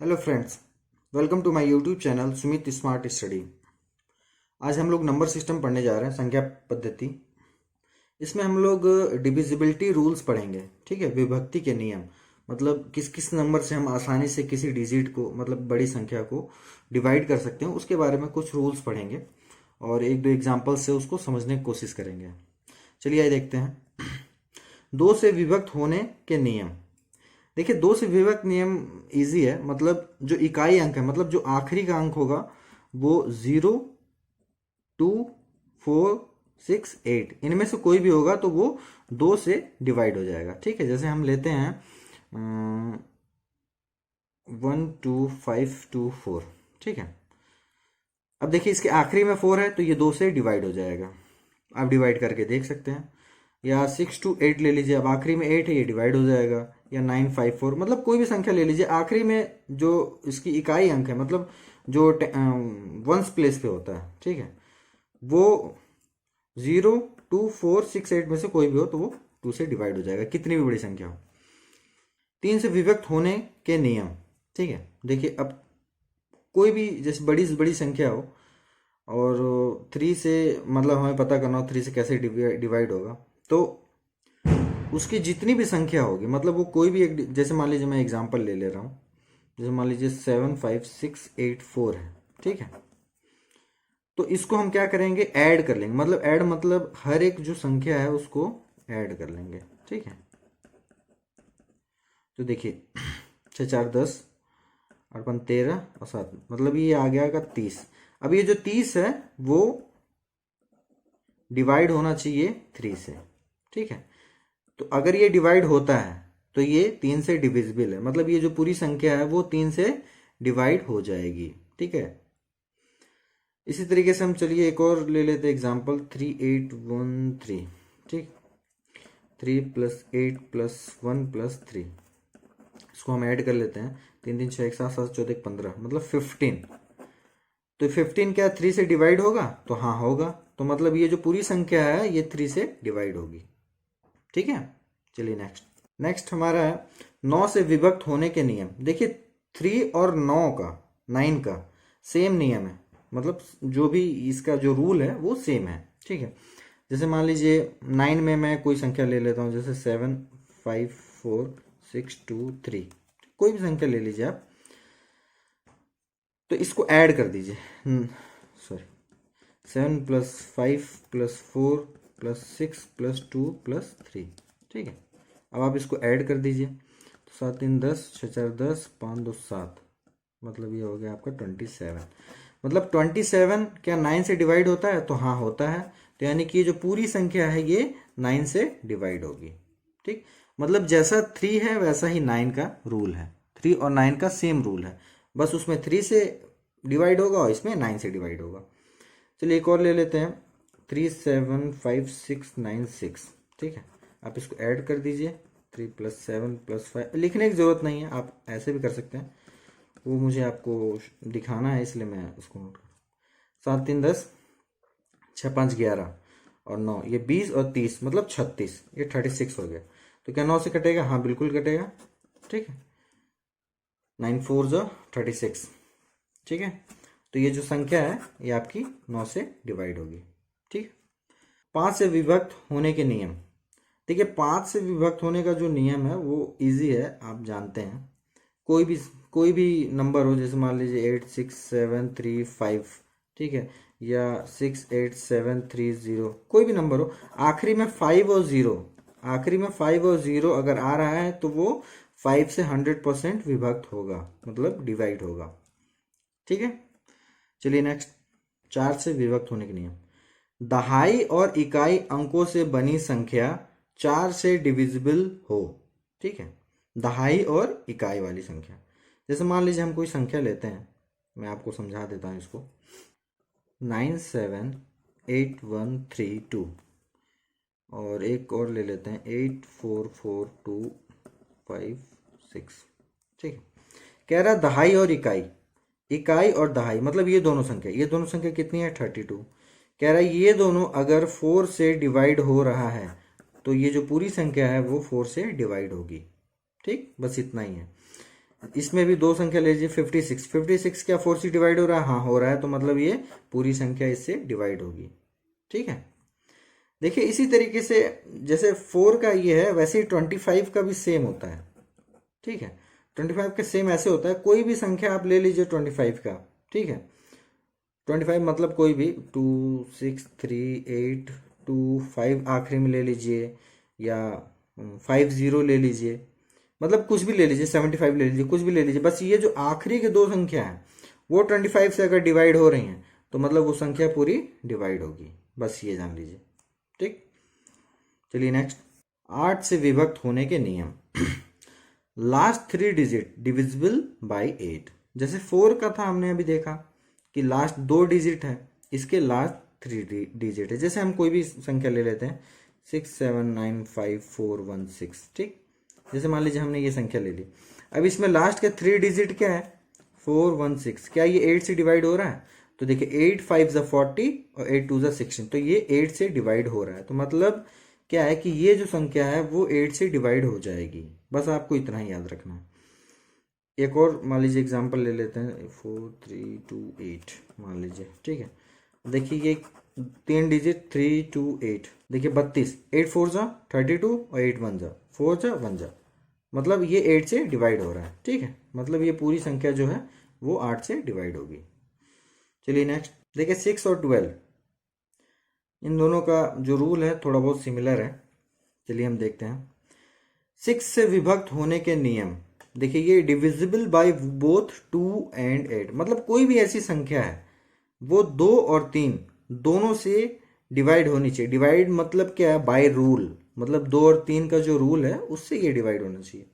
Hello friends, welcome to my YouTube channel Sumit smart study. आज हम लोग नंबर सिस्टम पढ़ने जा रहे हैं, संख्या पद्धति। इसमें हम लोग डिविजिबिलिटी रूल्स पढ़ेंगे। ठीक है, विभक्ति के नियम, मतलब किस किस नंबर से हम आसानी से किसी डिजिट को, मतलब बड़ी संख्या को डिवाइड कर सकते हैं, उसके बारे में कुछ रूल्स पढ़ेंगे और एक दो एग्जाम्पल से उसको समझने की कोशिश करेंगे। चलिए आइए देखते हैं। दो से विभक्त होने के नियम। देखिए, दो से विभक्त नियम इजी है। मतलब जो इकाई अंक है, मतलब जो आखिरी का अंक होगा वो 0, 2, 4, 6, 8 इनमें से कोई भी होगा तो वो 2 से डिवाइड हो जाएगा। ठीक है, जैसे हम लेते हैं 1, 2, 5, 2, 4। ठीक है, अब देखिए इसके आखिरी में 4 है तो ये 2 से डिवाइड हो जाएगा। आप डिवाइड करके देख सकते हैं। या 6 to 8 ले लीजिए, अब आखिरी में 8 है, ये डिवाइड हो जाएगा। या 9, 5, 4, मतलब कोई भी संख्या ले लीजिए, आखिरी में जो इसकी इकाई अंक है, मतलब जो वंस प्लेस पे होता है, ठीक है, वो 0, 2, 4, 6, 8 में से कोई भी हो तो वो 2 से डिवाइड हो जाएगा, कितनी भी बड़ी संख्या हो। 3 से विभक्त होने के नियम। ठीक है, देखिए अब कोई भी जैसे बड़ी से बड़ी संख्या हो और 3 से, मतलब हमें पता करना हो 3 से कैसे डिवाइड होगा, तो उसकी जितनी भी संख्या होगी, मतलब वो कोई भी एक, जैसे मान लीजिए मैं एग्जांपल ले ले रहा हूँ, जैसे मान लीजिए 7, 5, 6, 8, 4 है। ठीक है, तो इसको हम क्या करेंगे, ऐड कर लेंगे। मतलब ऐड मतलब हर एक जो संख्या है उसको ऐड कर लेंगे। ठीक है, तो देखिए 6, 4, 10, 8, 5, 13 और 7, मतलब ये आ गया 30। अब ये जो 30 है वो डिवाइड होना चाहिए 3 से। ठीक है, तो अगर ये डिवाइड होता है तो ये 3 से डिविजिबल है, मतलब ये जो पूरी संख्या है वो 3 से डिवाइड हो जाएगी। ठीक है, इसी तरीके से हम चलिए एक और ले लेते हैं एग्जांपल, 3, 8, 1, 3। ठीक, 3 + 8 + 1 + 3, इसको हम ऐड कर लेते हैं। 3, 3, 6, 1, 7, 7, 14, 15, मतलब 15। तो 15 क्या 3 से डिवाइड होगा? तो हाँ होगा। तो मतलब ये जो पूरी संख्या है ये 3 से डिवाइड होगी। ठीक है, चलिए नेक्स्ट हमारा है 9 से विभक्त होने के नियम। देखिए 3 और 9 का सेम नियम है, मतलब जो भी इसका जो रूल है वो सेम है। ठीक है, जैसे मान लीजिए 9 में मैं कोई संख्या ले लेता हूँ, जैसे 7, 5, 4, 6, 2, 3, कोई भी संख्या ले लीजिए आप, तो इसको ऐड कर दीजिए। सॉरी, 7 + 5 + 4 + 6 + 2 + 3। ठीक है, अब आप इसको ऐड कर दीजिए, तो 7, 3, 10, 6, 4, 10, 5, 2, 7, मतलब ये हो गया आपका 27। मतलब 27 क्या 9 से डिवाइड होता है? तो हाँ होता है। तो यानी कि ये जो पूरी संख्या है ये 9 से डिवाइड होगी। ठीक, मतलब जैसा 3 है वैसा ही 9 का रूल है। 3 और 9 का सेम रूल है, बस उसमें 3 से डिवाइड होगा और इसमें 9 से डिवाइड होगा। चलिए एक और ले लेते हैं, 3, 7, 5, 6, 9, 6। ठीक है, आप इसको ऐड कर दीजिए। 3 + 7 + 5, लिखने की ज़रूरत नहीं है, आप ऐसे भी कर सकते हैं, वो मुझे आपको दिखाना है इसलिए मैं उसको नोट कर। 7, 3, 10, 6, 5, 11 और 9, ये 20 और 30, मतलब 36, ये 36 हो गया। तो क्या 9 से कटेगा? हाँ बिल्कुल कटेगा। ठीक है, 9, 4 जो 36। ठीक है, तो ये जो संख्या है ये आपकी 9 से डिवाइड होगी। ठीक, 5 से विभक्त होने के नियम। देखिए 5 से विभक्त होने का जो नियम है वो इजी है, आप जानते हैं। कोई भी नंबर हो, जैसे मान लीजिए 8, 6, 7, 3, 5। ठीक है, या 6, 8, 7, 3, 0, कोई भी नंबर हो, आखिरी में 5 और 0, आखिरी में 5 और 0 अगर आ रहा है तो वो 5 से 100% विभक्त होगा, मतलब डिवाइड होगा। ठीक है, चलिए नेक्स्ट, 4 से विभक्त होने के नियम। दहाई और इकाई अंकों से बनी संख्या 4 से डिविजिबल हो। ठीक है, दहाई और इकाई वाली संख्या, जैसे मान लीजिए हम कोई संख्या लेते हैं, मैं आपको समझा देता हूँ इसको, 9, 7, 8, 1, 3, 2, और एक और ले लेते हैं 8, 4, 4, 2, 5, 6। ठीक है, कह रहा दहाई और इकाई, इकाई और दहाई मतलब ये दोनों संख्या कितनी है? 32। कह रहा है ये दोनों अगर 4 से डिवाइड हो रहा है तो ये जो पूरी संख्या है वो 4 से डिवाइड होगी। ठीक, बस इतना ही है। इसमें भी दो संख्या ले लीजिए 56, 56 क्या 4 से डिवाइड हो रहा है? हाँ हो रहा है, तो मतलब ये पूरी संख्या इससे डिवाइड होगी। ठीक है, देखिए इसी तरीके से जैसे 4 का ये है, वैसे ही 25 का भी सेम होता है। ठीक है, 25 का सेम ऐसे होता है, कोई भी संख्या आप ले लीजिए 25 का। ठीक है, 25 मतलब कोई भी 2 6 3 8 2 5 आखिरी में ले लीजिए, या 50 ले लीजिए, मतलब कुछ भी ले लीजिए, 75 ले लीजिए, कुछ भी ले लीजिए, बस ये जो आखिरी के दो संख्या है वो 25 से अगर डिवाइड हो रही हैं तो मतलब वो संख्या पूरी डिवाइड होगी, बस ये जान लीजिए। ठीक, चलिए नेक्स्ट, 8 से विभक्त होने के नियम। Last 3 digit divisible by 8। जैसे 4 का था, हमने अभी देखा कि लास्ट 2 डिजिट है, इसके लास्ट 3 डिजिट है। जैसे हम कोई भी संख्या ले लेते हैं 6795416। ठीक, जैसे मान लीजिए हमने ये संख्या ले ली, अब इसमें लास्ट के 3 डिजिट क्या है? 416। क्या ये 8 से डिवाइड हो रहा है? तो देखिए 8 5 ज़ा 40 और 8 2 ज़ा 16, तो ये 8 से डिवाइड हो रहा है। तो मतलब क्या है कि ये जो संख्या है वो 8 से डिवाइड हो जाएगी, बस आपको इतना ही याद रखना है। एक और मान लीजिए एग्जांपल ले लेते हैं 4328 मान लीजिए। ठीक है, देखिए ये 3 डिजिट 328, देखिए 32, 8 4 ज़ा 32 और 8 1 ज़ा 4 ज़ा 1 ज़ा, मतलब ये 8 से डिवाइड हो रहा है। ठीक है, मतलब ये पूरी संख्या जो है वो 8 से डिवाइड होगी। चलिए नेक्स्ट, देखिए 6 और 12, इन दोनों का जो रूल है थोड़ा बहुत सिमिलर है। चलिए हम देखते हैं। 6 से विभक्त होने के नियम, देखिए ये डिविजिबल बाय बोथ 2 एंड 8, मतलब कोई भी ऐसी संख्या है वो 2 और 3 दोनों से डिवाइड होनी चाहिए। डिवाइड मतलब क्या है? बाय रूल, मतलब 2 और 3 का जो रूल है उससे ये डिवाइड होना चाहिए।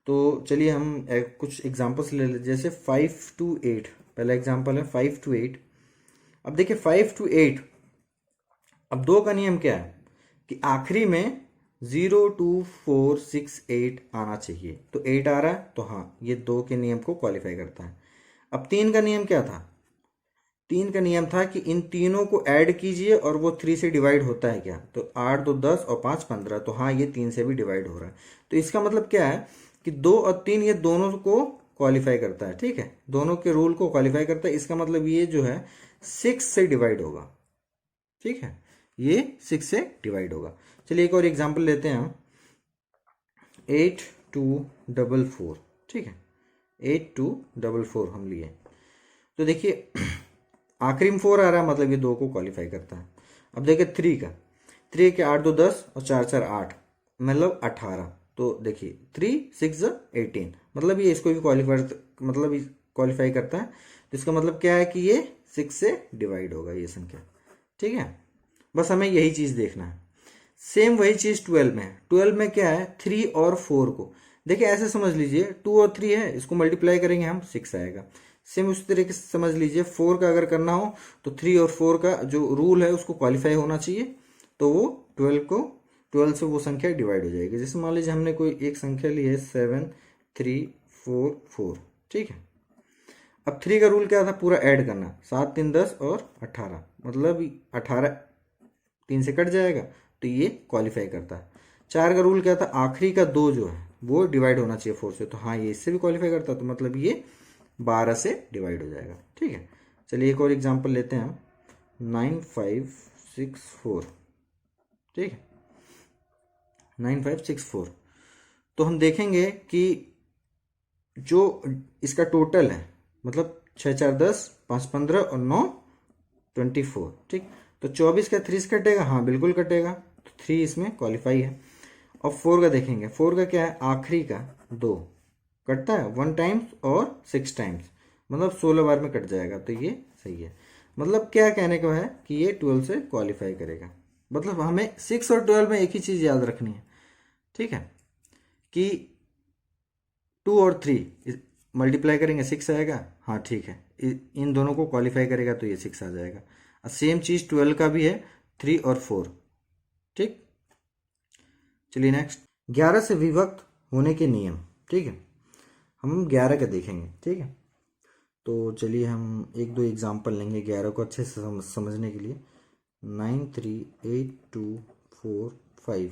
तो चलिए हम कुछ एग्जांपल्स ले लेते, जैसे 5 to 8, पहला एग्जांपल है 5 to 8। अब देखिए 5 to 8, अब 2 का नियम क्या है कि आखिरी में 0 2 4 6 8 आना चाहिए, तो 8 आ रहा है, तो हाँ ये 2 के नियम को क्वालिफाई करता है। अब 3 का नियम क्या था? 3 का नियम था कि इन तीनों को ऐड कीजिए और वो 3 से डिवाइड होता है क्या? तो 8 2 10 और 5 15, तो हाँ ये 3 से भी डिवाइड हो रहा है। तो इसका मतलब क्या है कि 2 और 3 ये दोनों को क्वालिफाई करता है। ठीक है, दोनों के रूल को क्वालिफाई करता है, इसका मतलब ये जो है 6 से डिवाइड होगा। ठीक है, ये 6 से डिवाइड होगा। चलिए एक और एग्जांपल लेते हैं हम, 8244। ठीक है, 8244 हम लिए, तो देखिए आखिरी में 4 आ रहा है, मतलब ये 2 को क्वालिफाई करता है। अब देखिए 3 का, 3 के 8 2 10 और 4 4 8, मतलब 18, तो देखिए 3 6 18, मतलब ये इसको भी क्वालिफाई करता है। तो इसका मतलब क्या है कि ये 6 से डिवाइड होगा ये संख्या। ठीक है, बस हमें यही चीज़ देखना है। सेम वही चीज़ 12 में है। 12 में क्या है? 3 और 4 को, देखिए ऐसे समझ लीजिए 2 और 3 है, इसको मल्टीप्लाई करेंगे हम 6 आएगा। सेम उस तरीके से समझ लीजिए 4 का अगर करना हो तो 3 और 4 का जो रूल है उसको क्वालिफाई होना चाहिए, तो वो 12 से वो संख्या डिवाइड हो जाएगी। जैसे मान लीजिए हमने कोई एक संख्या ली है 7 3 4 4। ठीक है, अब 3 का रूल क्या था? पूरा ऐड करना, 7 3 10 और 18, मतलब 18 3 से कट जाएगा, तो ये क्वालिफाई करता है। 4 का रूल क्या था? आखिरी का 2 जो है वो डिवाइड होना चाहिए 4 से, तो हाँ ये इससे भी क्वालिफाई करता है, तो मतलब ये 12 से डिवाइड हो जाएगा। ठीक है, चलिए एक और एग्जांपल लेते हैं हम, 9564। ठीक है, 9564, तो हम देखेंगे कि जो इसका टोटल है, मतलब 6 4 10 5 15 और 9 24। ठीक, तो 24 का 3 से कटेगा, हाँ बिल्कुल कटेगा, तो 3 इसमें क्वालिफाई है। और 4 का देखेंगे, 4 का क्या है? आखिरी का 2 कटता है 1 टाइम्स और 6 टाइम्स, मतलब 16 बार में कट जाएगा, तो ये सही है। मतलब क्या कहने का है कि ये 12 से क्वालिफाई करेगा। मतलब हमें 6 और 12 में एक ही चीज़ याद रखनी है। ठीक है, कि 2 और 3 मल्टीप्लाई करेंगे 6 आएगा, हाँ ठीक है, इन दोनों को क्वालिफाई करेगा तो ये 6 आ जाएगा। और सेम चीज़ 12 का भी है, 3 और 4। ठीक, चलिए नेक्स्ट, 11 से विभक्त होने के नियम। ठीक है, हम 11 का देखेंगे। ठीक है, तो चलिए हम एक दो एग्जांपल लेंगे 11 को अच्छे से समझने के लिए। 93824 5,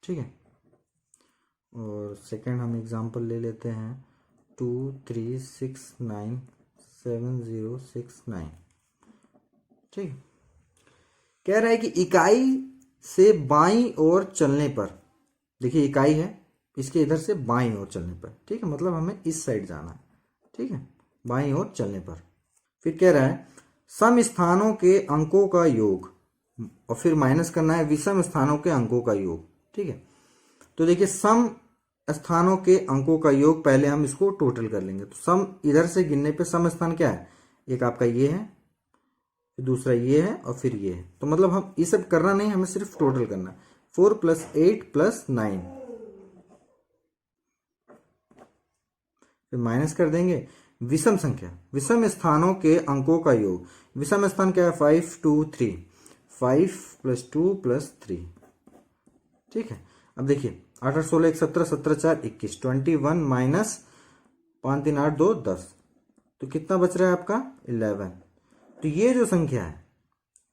ठीक है। और सेकंड हम एग्जांपल ले लेते हैं 23697069। ठीक है। कह रहा है कि इकाई से बाईं ओर चलने पर, देखिए इकाई है, इसके इधर से बाईं ओर चलने पर, ठीक है, मतलब हमें इस साइड जाना है, ठीक है, बाईं ओर चलने पर। फिर कह रहा है सम स्थानों के अंकों का योग, और फिर माइनस करना है विषम स्थानों के अंकों का योग। ठीक है। तो देखिए सम स्थानों के अंकों का योग, पहले हम इसको टोटल कर लेंगे। तो सम इधर से गिनने पे सम स्थान क्या है, एक आपका ये है, फिर दूसरा ये है, और फिर ये है। तो मतलब हम ये सब करना नहीं, हमें सिर्फ टोटल करना है। 4 + 8 + 9, फिर माइनस कर देंगे विषम संख्या, विषम स्थानों के अंकों का योग। विषम स्थान क्या है, 5 2 3, 5 + 2 + 3। ठीक है। अब देखिए 8 8 16 1 17, 17 4 21, 21 माइनस 5 3 8 2 10, तो कितना बच रहा है आपका 11। तो ये जो संख्या है,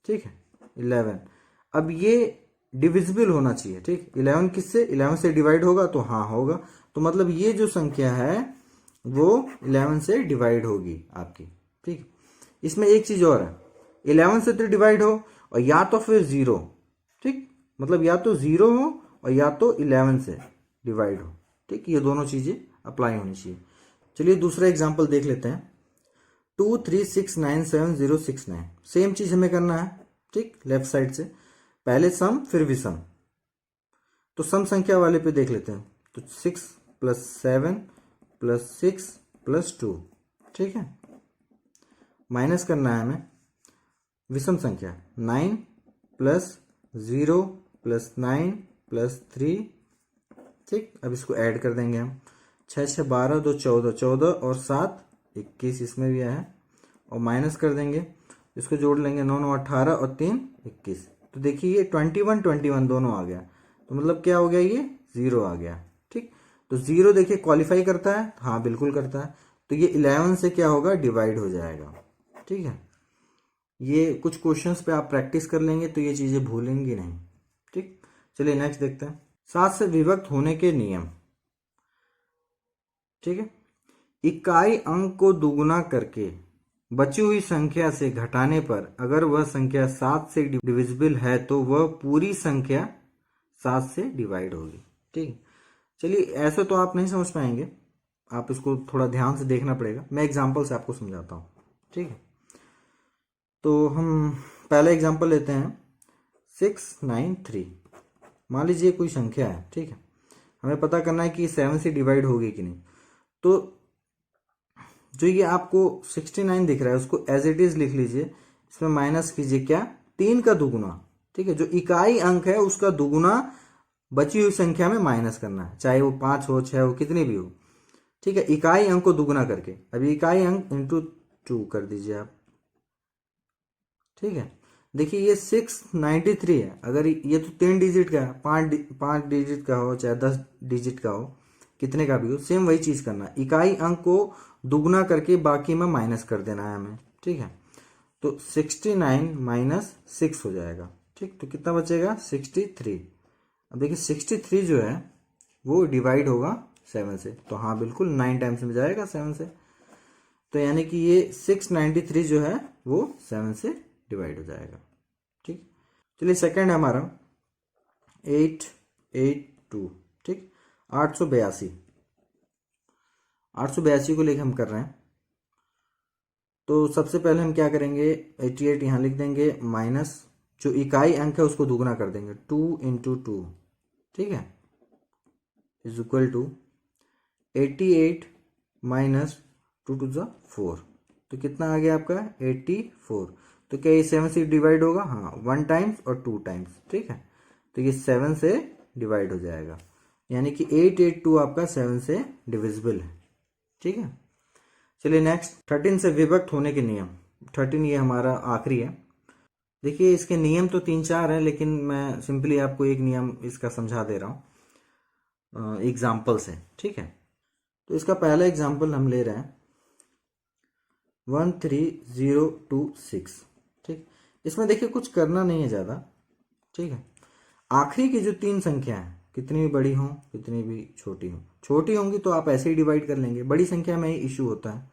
ठीक है, 11, अब ये डिविजिबल होना चाहिए। ठीक, 11 किससे, 11 से डिवाइड होगा, तो हाँ होगा। तो मतलब ये जो संख्या है वो 11 से डिवाइड होगी आपकी। ठीक, इसमें एक चीज और है, 11 से तो डिवाइड हो, और या तो फिर 0, ठीक, मतलब या तो 0 हो और या तो 11 से डिवाइड हो। ठीक, ये दोनों चीजें अप्लाई होनी चाहिए। चलिए दूसरा एग्जांपल देख लेते हैं। 23697069, सेम चीज हमें करना है। ठीक, लेफ्ट साइड से पहले सम फिर विषम। तो सम संख्या वाले पे देख लेते हैं। तो 6 + 7 + 6 + 2, ठीक है, माइनस करना है हमें विषम संख्या 9 + 0 + 9 + 3। ठीक, अब इसको ऐड कर देंगे हम। 6 6 12 2 14, 14 और 7 21, इसमें भी है, और माइनस कर देंगे, इसको जोड़ लेंगे, 9 9 18 और 3 21। तो देखिए ये 21 21 दोनों आ गया, तो मतलब क्या हो गया, ये 0 आ गया। ठीक, तो 0 देखिए क्वालिफाई करता है, हाँ बिल्कुल करता है। तो ये 11 से क्या होगा, डिवाइड हो जाएगा। ठीक है, ये कुछ क्वेश्चंस पे आप प्रैक्टिस कर लेंगे तो ये चीजें भूलेंगे नहीं। ठीक, चलिए नेक्स्ट देखते हैं 7 से विभक्त होने के नियम। ठीक है, इकाई अंक को दुगुना करके बची हुई संख्या से घटाने पर अगर वह संख्या 7 से डिविजिबल है तो वह पूरी संख्या 7 से डिवाइड होगी। ठीक है, चलिए ऐसे तो आप नहीं समझ पाएंगे, आप इसको थोड़ा ध्यान से देखना पड़ेगा, मैं एग्जांपल से आपको समझाता हूँ। ठीक है, तो हम पहला एग्जांपल लेते हैं 693। मान लीजिए कोई संख्या है, ठीक है, हमें पता करना है कि 7 से डिवाइड होगी कि नहीं। तो जो ये आपको 69 दिख रहा है उसको एज इट इज लिख लीजिए, इसमें माइनस कीजिए क्या, 3 का दुगुना। ठीक है, जो इकाई अंक है उसका दुगुना बची हुई संख्या में माइनस करना है, चाहे वो 5 हो 6 हो कितनी भी हो। ठीक है, इकाई अंक को दुगुना करके, अभी इकाई अंक इंटू 2 कर दीजिए आप। ठीक है, देखिए ये 693 है, अगर ये तो 3 डिजिट का है, 5 डिजिट का हो चाहे 10 डिजिट का हो, कितने का भी हो, सेम वही चीज करना है, इकाई अंक को दुगुना करके बाकी में माइनस कर देना है हमें। ठीक है, तो 69 - 6 हो जाएगा। ठीक, तो कितना बचेगा, 63। अब देखिए 63 जो है वो डिवाइड होगा 7 से, तो हाँ बिल्कुल 9 टाइम्स में जाएगा 7 से, तो यानी कि ये 693 जो है वो 7 से डिवाइड हो जाएगा। ठीक, चलिए सेकंड है हमारा 882। ठीक, 882 को लेकर हम कर रहे हैं। तो सबसे पहले हम क्या करेंगे, 88 यहाँ लिख देंगे, माइनस जो इकाई अंक है उसको दुगुना कर देंगे, 2 × 2। ठीक है, इज इक्वल टू 88 - 2 × 4, तो कितना आ गया आपका 84। तो क्या ये 7 से डिवाइड होगा, हाँ 1 टाइम्स और 2 टाइम्स। ठीक है, तो ये 7 से डिवाइड हो जाएगा, यानी कि 882 आपका 7 से डिविजिबल है। ठीक है, चलिए नेक्स्ट 13 से विभक्त होने के नियम। 13 ये हमारा आखिरी है। देखिए इसके नियम तो 3 4 हैं, लेकिन मैं सिंपली आपको एक नियम इसका समझा दे रहा हूँ एग्जाम्पल से। ठीक है, तो इसका पहला एग्जाम्पल हम ले रहे हैं 13026। ठीक, इसमें देखिए कुछ करना नहीं है ज़्यादा। ठीक है, आखिरी की जो 3 संख्या है कितनी भी बड़ी हो कितनी भी छोटी हो, छोटी होंगी तो आप ऐसे ही डिवाइड कर लेंगे, बड़ी संख्या में ही इशू होता है।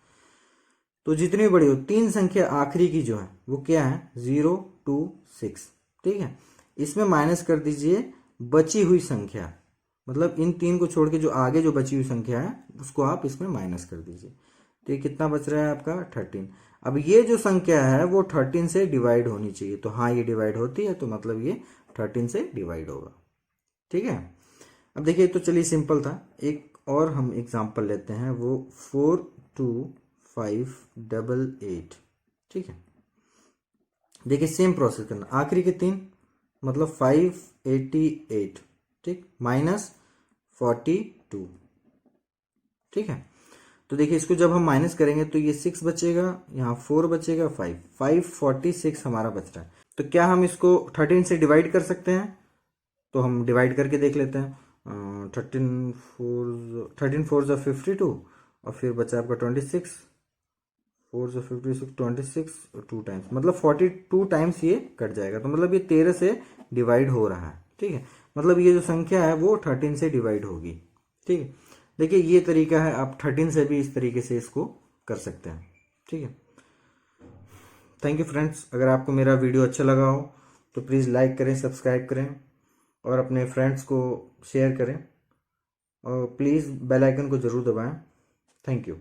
तो जितनी भी बड़ी हो, 3 संख्या आखिरी की जो है वो क्या है, 0 2 6, ठीक है। इसमें माइनस कर दीजिए बची हुई संख्या, मतलब इन 3 को छोड़ के जो आगे जो बची हुई संख्या है उसको आप इसमें माइनस कर दीजिए। तो ये कितना बच रहा है आपका 13। अब ये जो संख्या है वो 13 से डिवाइड होनी चाहिए, तो हाँ ये डिवाइड होती है, तो मतलब ये 13 से डिवाइड होगा, ठीक है। अब देखिए, तो चलिए सिंपल था, एक और हम एग्जांपल लेते हैं, वो 42588, ठीक है। देखिए सेम प्रोसेस करना, आखिरी के 3 मतलब 588, ठीक, माइनस 42, ठीक है। तो देखिए इसको जब हम माइनस करेंगे तो ये 6 बचेगा, यहाँ 4 बचेगा, 546 हमारा बच रहा है। तो क्या हम इसको 13 से डिवाइड कर सकते हैं? तो हम डिवाइड करके देख लेते हैं। 13 4 जा 52 और फिर बचा आपका 26, 4 जा 56, 26 2 टाइम्स, मतलब 42 टाइम्स ये कट जाएगा, तो मतलब ये 13 से डिवाइड हो रहा है, ठीक है। मतलब ये जो संख्या है वो 13 से डिवाइड होगी, ठीक है। देखिए ये तरीका है, आप 13 से भी इस तरीके से इसको कर सकते हैं, ठीक है। थैंक यू फ्रेंड्स, अगर आपको मेरा वीडियो अच्छा लगा हो तो प्लीज़ लाइक करें, सब्सक्राइब करें और अपने फ्रेंड्स को शेयर करें, और प्लीज़ बेल आइकन को ज़रूर दबाएं। Thank you.